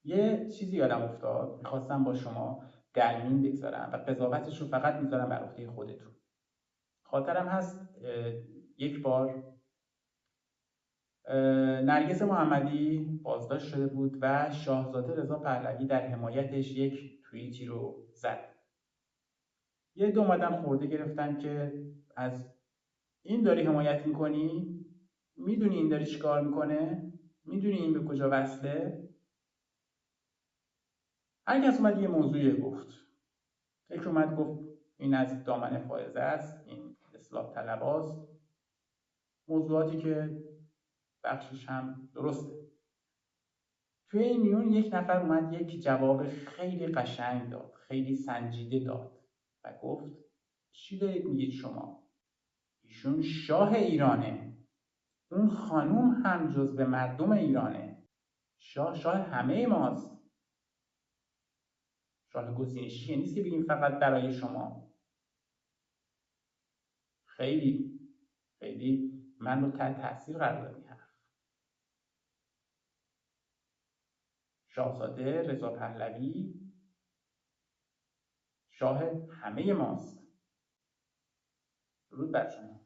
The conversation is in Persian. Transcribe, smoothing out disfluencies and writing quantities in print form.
یه چیزی یادم افتاد میخواستم با شما در میون بگذارم و قضاوتش رو فقط میذارم بر عهده خودتون. خاطرم هست یک بار نرگس محمدی بازداشت شده بود و شاهزاده رضا پهلوی در حمایتش یک توییتی رو زد. یه دو اومدن خورده گرفتن که از این داری حمایت میکنی؟ میدونی این داری چیکار میکنه؟ میدونی این به کجا وصله؟ هر کس اومد یه موضوعی گفت. یکی اومد گفت این از دامن فائزه است، این اصلاح طلباست، موضوعاتی که بخشش هم درسته. توی این میون یک نفر اومد یک جواب خیلی قشنگ داد، خیلی سنجیده داد و گفت چی دارید میگید شما؟ ایشون شاه ایرانه، اون خانوم هم جزو مردم ایرانه، شاه همه ماست. شاه گزینشی نیست که بگیم فقط برای شما. خیلی خیلی من رو تحت تاثیر قرار داد این حرف. شاهزاده رضا پهلوی شاه همه ماست. درود بر شما.